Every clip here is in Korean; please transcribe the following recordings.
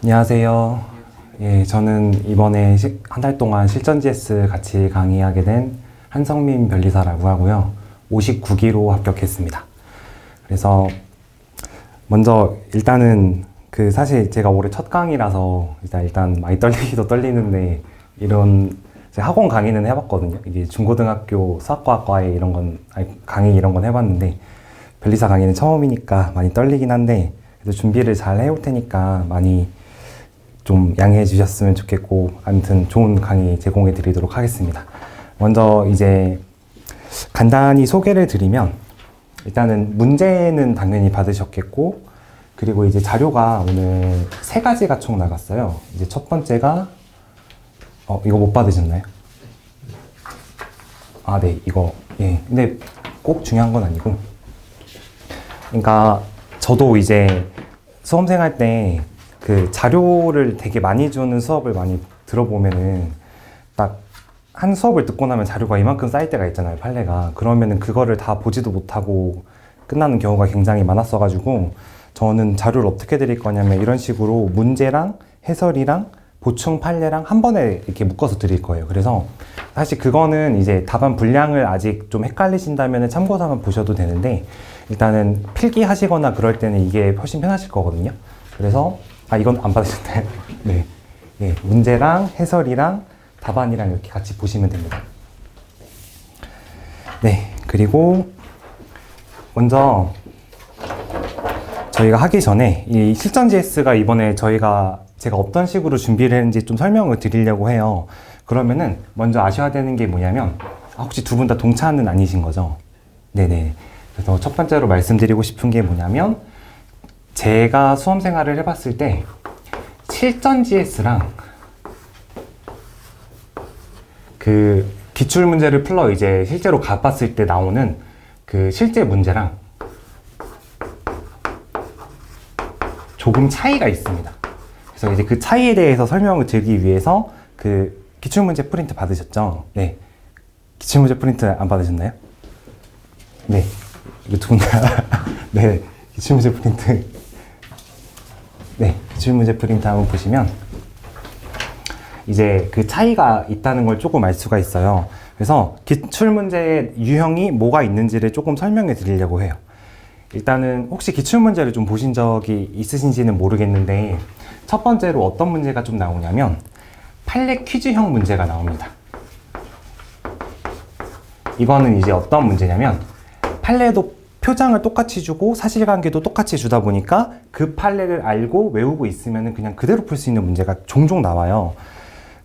안녕하세요. 예, 저는 이번에 한 달 동안 실전 GS 같이 강의하게 된 한성민 변리사라고 하고요. 59기로 합격했습니다. 그래서 먼저 일단은 사실 제가 올해 첫 강의라서 일단 많이 떨리기도 떨리는데 이런 학원 강의는 해봤거든요. 이게 중고등학교 수학과학과에 강의 이런 건 해봤는데 변리사 강의는 처음이니까 많이 떨리긴 한데 그래도 준비를 잘 해올 테니까 많이 좀 양해해 주셨으면 좋겠고, 아무튼 좋은 강의 제공해 드리도록 하겠습니다. 먼저 이제 간단히 소개를 드리면, 일단은 문제는 당연히 받으셨겠고, 그리고 이제 자료가 오늘 3가지가 총 나갔어요. 이제 첫 번째가 이거 못 받으셨나요? 아, 네, 이거. 예. 근데 꼭 중요한 건 아니고, 그러니까 저도 이제 수험생 할 때 자료를 되게 많이 주는 수업을 많이 들어보면은 딱 한 수업을 듣고 나면 자료가 이만큼 쌓일 때가 있잖아요, 판례가. 그러면은 그거를 다 보지도 못하고 끝나는 경우가 굉장히 많았어가지고 저는 자료를 어떻게 드릴 거냐면 이런 식으로 문제랑 해설이랑 보충 판례랑 한 번에 이렇게 묶어서 드릴 거예요. 그래서 사실 그거는 이제 답안 분량을 아직 좀 헷갈리신다면 참고서만 보셔도 되는데, 일단은 필기 하시거나 그럴 때는 이게 훨씬 편하실 거거든요. 그래서 이건 안 받으셨나요? 네. 네. 문제랑 해설이랑 답안이랑 이렇게 같이 보시면 됩니다. 네. 그리고 먼저 저희가 하기 전에 이 실전GS가 이번에 제가 어떤 식으로 준비를 했는지 좀 설명을 드리려고 해요. 그러면은 먼저 아셔야 되는 게 뭐냐면, 혹시 두 분 다 동차는 아니신 거죠? 네네. 그래서 첫 번째로 말씀드리고 싶은 게 뭐냐면, 제가 수험 생활을 해봤을 때 실전GS랑 기출 문제를 풀러 이제 실제로 가봤을 때 나오는 실제 문제랑 조금 차이가 있습니다. 그래서 이제 그 차이에 대해서 설명을 드리기 위해서 기출문제 프린트 받으셨죠? 네. 기출문제 프린트 안 받으셨나요? 네. 이거 두 분 다. 네. 기출문제 프린트. 네. 기출문제 프린트 한번 보시면 이제 그 차이가 있다는 걸 조금 알 수가 있어요. 그래서 기출문제의 유형이 뭐가 있는지를 조금 설명해 드리려고 해요. 일단은 혹시 기출문제를 좀 보신 적이 있으신지는 모르겠는데, 첫 번째로 어떤 문제가 좀 나오냐면 판례 퀴즈형 문제가 나옵니다. 이거는 이제 어떤 문제냐면, 판례도 표장을 똑같이 주고 사실관계도 똑같이 주다 보니까 그 판례를 알고 외우고 있으면 그냥 그대로 풀 수 있는 문제가 종종 나와요.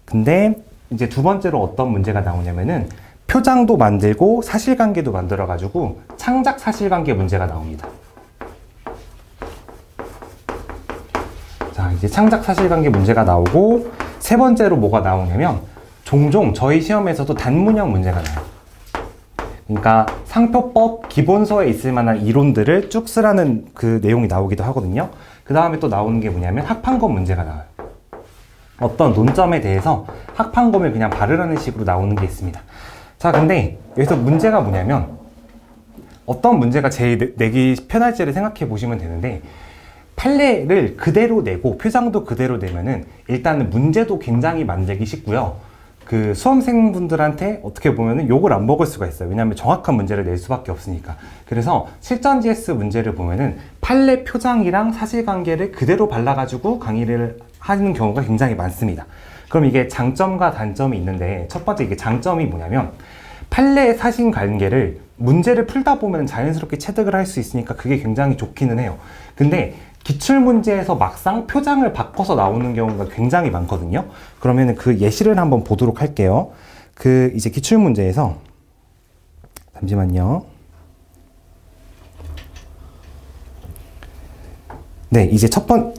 근데 이제 두 번째로 어떤 문제가 나오냐면은 표장도 만들고 사실관계도 만들어가지고 창작 사실관계 문제가 나옵니다. 자, 이제 창작 사실관계 문제가 나오고, 세 번째로 뭐가 나오냐면 종종 저희 시험에서도 단문형 문제가 나와요. 그러니까 상표법 기본서에 있을 만한 이론들을 쭉 쓰라는 그 내용이 나오기도 하거든요. 그 다음에 또 나오는 게 뭐냐면 학판검 문제가 나와요. 어떤 논점에 대해서 학판검을 그냥 바르라는 식으로 나오는 게 있습니다. 자, 근데 여기서 문제가 뭐냐면, 어떤 문제가 제일 내기 편할지를 생각해 보시면 되는데, 판례를 그대로 내고 표장도 그대로 내면은 일단은 문제도 굉장히 만들기 쉽고요. 수험생분들한테 어떻게 보면은 욕을 안 먹을 수가 있어요. 왜냐하면 정확한 문제를 낼 수밖에 없으니까. 그래서 실전GS 문제를 보면은 판례 표장이랑 사실관계를 그대로 발라가지고 강의를 하는 경우가 굉장히 많습니다. 그럼 이게 장점과 단점이 있는데, 첫 번째 이게 장점이 뭐냐면, 판례 사실관계를 문제를 풀다 보면 자연스럽게 체득을 할 수 있으니까 그게 굉장히 좋기는 해요. 근데 기출문제에서 막상 표장을 바꿔서 나오는 경우가 굉장히 많거든요. 그러면 그 예시를 한번 보도록 할게요. 이제 기출문제에서, 잠시만요. 네, 이제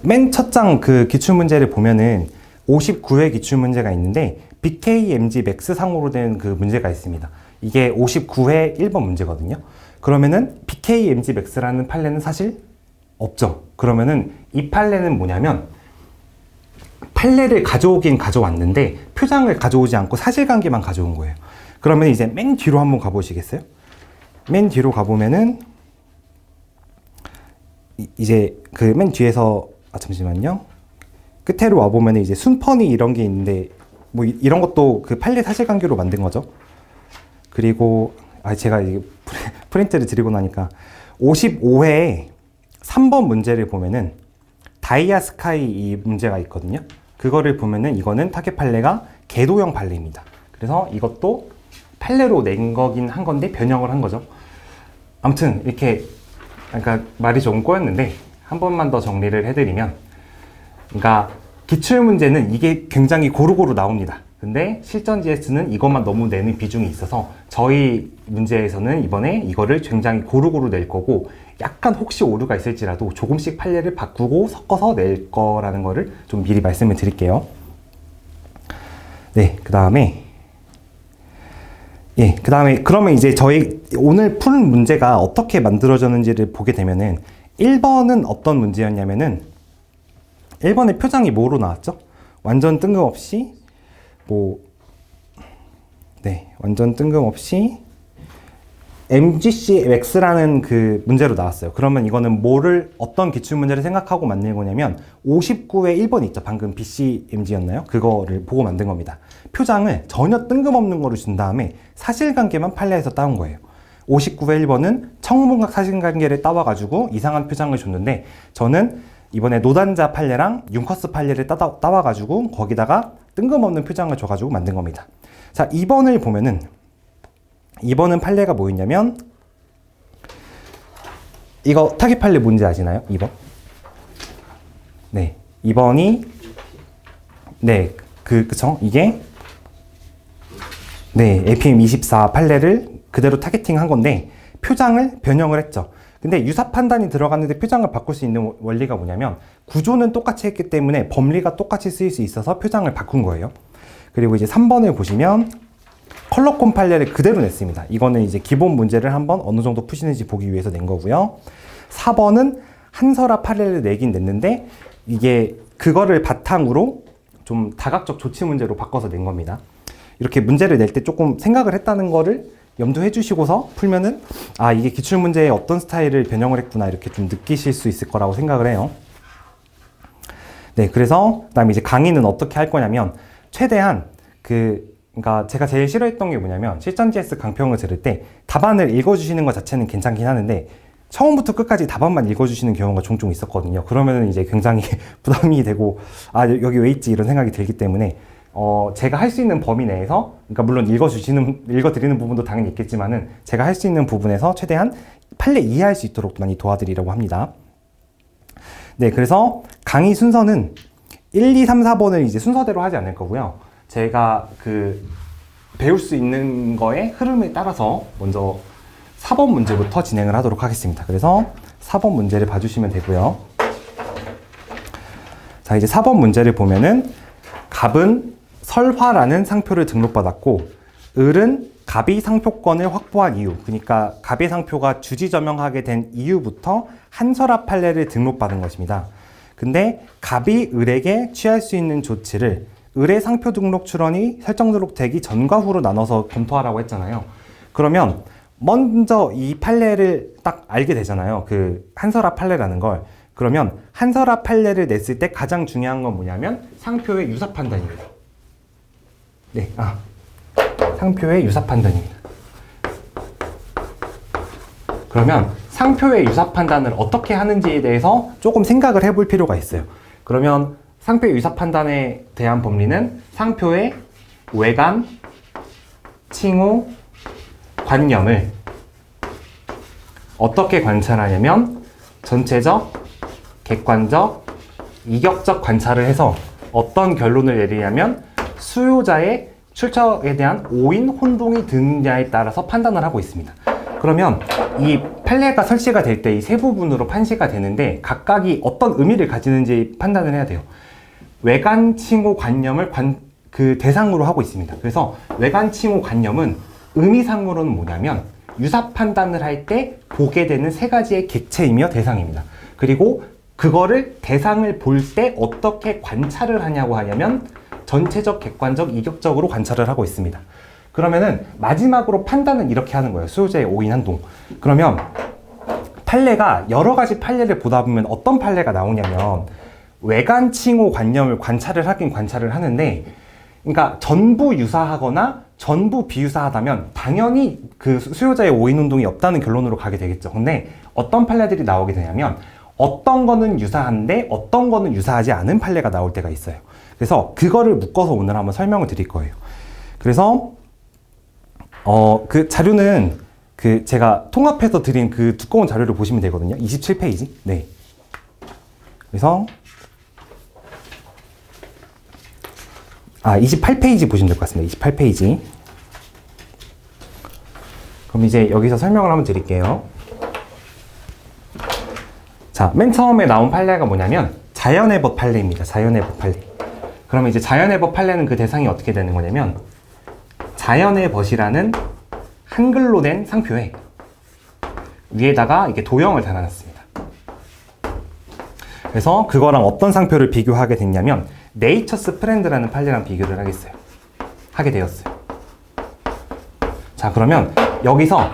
맨 첫 장 기출문제를 보면은 59회 기출문제가 있는데, BKMG 맥스 상으로 된 문제가 있습니다. 이게 59회 1번 문제거든요. 그러면은 BKMG 맥스라는 판례는 사실 없죠. 그러면은 이 판례는 뭐냐면, 판례를 가져오긴 가져왔는데 표장을 가져오지 않고 사실관계만 가져온 거예요. 그러면 이제 맨 뒤로 한번 가보시겠어요? 맨 뒤로 가보면은 이제 그 맨 뒤에서 잠시만요. 끝에로 와보면 이제 순퍼니 이런 게 있는데 뭐 이런 것도 그 판례 사실관계로 만든 거죠. 그리고 제가 이게 프린트를 드리고 나니까 55회에 3번 문제를 보면은 다이아 스카이 이 문제가 있거든요. 그거를 보면은 이거는 타겟 판례가 궤도형 판례입니다. 그래서 이것도 판례로 낸 거긴 한 건데 변형을 한 거죠. 아무튼 이렇게 그러니까 말이 조금 꼬였는데 한 번만 더 정리를 해드리면, 그러니까 기출문제는 이게 굉장히 고루고루 나옵니다. 근데 실전 GS는 이것만 너무 내는 비중이 있어서 저희 문제에서는 이번에 이거를 굉장히 고루고루 낼 거고, 약간 혹시 오류가 있을지라도 조금씩 판례를 바꾸고 섞어서 낼 거라는 거를 좀 미리 말씀을 드릴게요. 네, 그 다음에 그러면 이제 저희 오늘 풀 문제가 어떻게 만들어졌는지를 보게 되면은 1번은 어떤 문제였냐면은 1번의 표장이 뭐로 나왔죠? 완전 뜬금없이 완전 뜬금없이 MGC X라는 그 문제로 나왔어요. 그러면 이거는 어떤 기출문제를 생각하고 만든 거냐면 59회 1번 있죠. 방금 BCMG였나요? 그거를 보고 만든 겁니다. 표장을 전혀 뜬금없는 거로 준 다음에 사실관계만 판례에서 따온 거예요. 59회 1번은 청문각 사실관계를 따와가지고 이상한 표장을 줬는데, 저는 이번에 노단자 판례랑 융커스 판례를 따와가지고 거기다가 뜬금없는 표장을 줘가지고 만든 겁니다. 자, 2번을 보면은 2번은 판례가 뭐였냐면, 이거 타깃 판례 뭔지 아시나요? 2번? 네, 2번이 그쵸? 이게 APM24 판례를 그대로 타겟팅 한 건데 표장을 변형을 했죠. 근데 유사 판단이 들어갔는데 표장을 바꿀 수 있는 원리가 뭐냐면, 구조는 똑같이 했기 때문에 법리가 똑같이 쓰일 수 있어서 표장을 바꾼 거예요. 그리고 이제 3번을 보시면 컬러콤 판례를 그대로 냈습니다. 이거는 이제 기본 문제를 한번 어느 정도 푸시는지 보기 위해서 낸 거고요. 4번은 한설화 판례를 내긴 냈는데 이게 그거를 바탕으로 좀 다각적 조치 문제로 바꿔서 낸 겁니다. 이렇게 문제를 낼 때 조금 생각을 했다는 거를 염두해 주시고서 풀면은 이게 기출문제의 어떤 스타일을 변형을 했구나 이렇게 좀 느끼실 수 있을 거라고 생각을 해요. 네, 그래서 그다음에 이제 강의는 어떻게 할 거냐면, 최대한 그러니까 제가 제일 싫어했던 게 뭐냐면, 실전 GS 강평을 들을 때 답안을 읽어주시는 것 자체는 괜찮긴 하는데 처음부터 끝까지 답안만 읽어주시는 경우가 종종 있었거든요. 그러면은 이제 굉장히 부담이 되고 여기 왜 있지 이런 생각이 들기 때문에 제가 할 수 있는 범위 내에서, 그러니까 물론 읽어드리는 부분도 당연히 있겠지만은 제가 할 수 있는 부분에서 최대한 판례 이해할 수 있도록 많이 도와드리려고 합니다. 네, 그래서 강의 순서는 1, 2, 3, 4번을 이제 순서대로 하지 않을 거고요. 제가 배울 수 있는 거의 흐름에 따라서 먼저 4번 문제부터 진행을 하도록 하겠습니다. 그래서 4번 문제를 봐주시면 되고요. 자, 이제 4번 문제를 보면은 갑은 설화라는 상표를 등록받았고 을은 갑이 상표권을 확보한 이유, 그러니까 갑의 상표가 주지저명하게 된 이유부터 한설화 판례를 등록받은 것입니다. 근데 갑이 을에게 취할 수 있는 조치를 을의 상표 등록 출원이 설정등록 되기 전과 후로 나눠서 검토하라고 했잖아요. 그러면 먼저 이 판례를 딱 알게 되잖아요. 그 한설화 판례라는 걸. 그러면 한설화 판례를 냈을 때 가장 중요한 건 뭐냐면 상표의 유사 판단입니다. 네, 상표의 유사 판단입니다. 그러면 상표의 유사 판단을 어떻게 하는지에 대해서 조금 생각을 해볼 필요가 있어요. 그러면 상표의 유사 판단에 대한 법리는 상표의 외관, 칭호, 관념을 어떻게 관찰하냐면 전체적, 객관적, 이격적 관찰을 해서 어떤 결론을 내리냐면 수요자의 출처에 대한 오인, 혼동이 드느냐에 따라서 판단을 하고 있습니다. 그러면 이 판례가 설치가 될 때 이 세 부분으로 판시가 되는데 각각이 어떤 의미를 가지는지 판단을 해야 돼요. 외관, 칭호, 관념을 그 대상으로 하고 있습니다. 그래서 외관, 칭호, 관념은 의미상으로는 뭐냐면 유사 판단을 할 때 보게 되는 세 가지의 객체이며 대상입니다. 그리고 그거를 대상을 볼 때 어떻게 관찰을 하냐고 하냐면 전체적, 객관적, 이격적으로 관찰을 하고 있습니다. 그러면은 마지막으로 판단은 이렇게 하는 거예요. 수요자의 오인 한동. 그러면 판례가 여러 가지 판례를 보다 보면 어떤 판례가 나오냐면 외관 칭호 관념을 관찰을 하긴 관찰을 하는데, 그러니까 전부 유사하거나 전부 비유사하다면 당연히 그 수요자의 오인 운동이 없다는 결론으로 가게 되겠죠. 근데 어떤 판례들이 나오게 되냐면 어떤 거는 유사한데 어떤 거는 유사하지 않은 판례가 나올 때가 있어요. 그래서 그거를 묶어서 오늘 한번 설명을 드릴 거예요. 그래서 그 자료는 그 제가 통합해서 드린 그 두꺼운 자료를 보시면 되거든요. 27페이지. 네. 그래서 28페이지 보시면 될 것 같습니다. 28페이지. 그럼 이제 여기서 설명을 한번 드릴게요. 자, 맨 처음에 나온 판례가 뭐냐면 자연의 법 판례입니다. 자연의 법 판례. 그러면 이제 자연의 법 판례는 그 대상이 어떻게 되는 거냐면 자연의 법이라는 한글로 된 상표에 위에다가 이렇게 도형을 달아놨습니다. 그래서 그거랑 어떤 상표를 비교하게 됐냐면 네이처스 프렌드라는 판례랑 비교를 하게 되었어요. 자, 그러면 여기서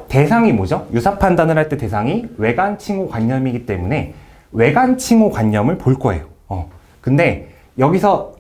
대상이 뭐죠? 유사 판단을 할 때 대상이 외관 칭호 관념이기 때문에 외관 칭호 관념을 볼 거예요. 근데 여기서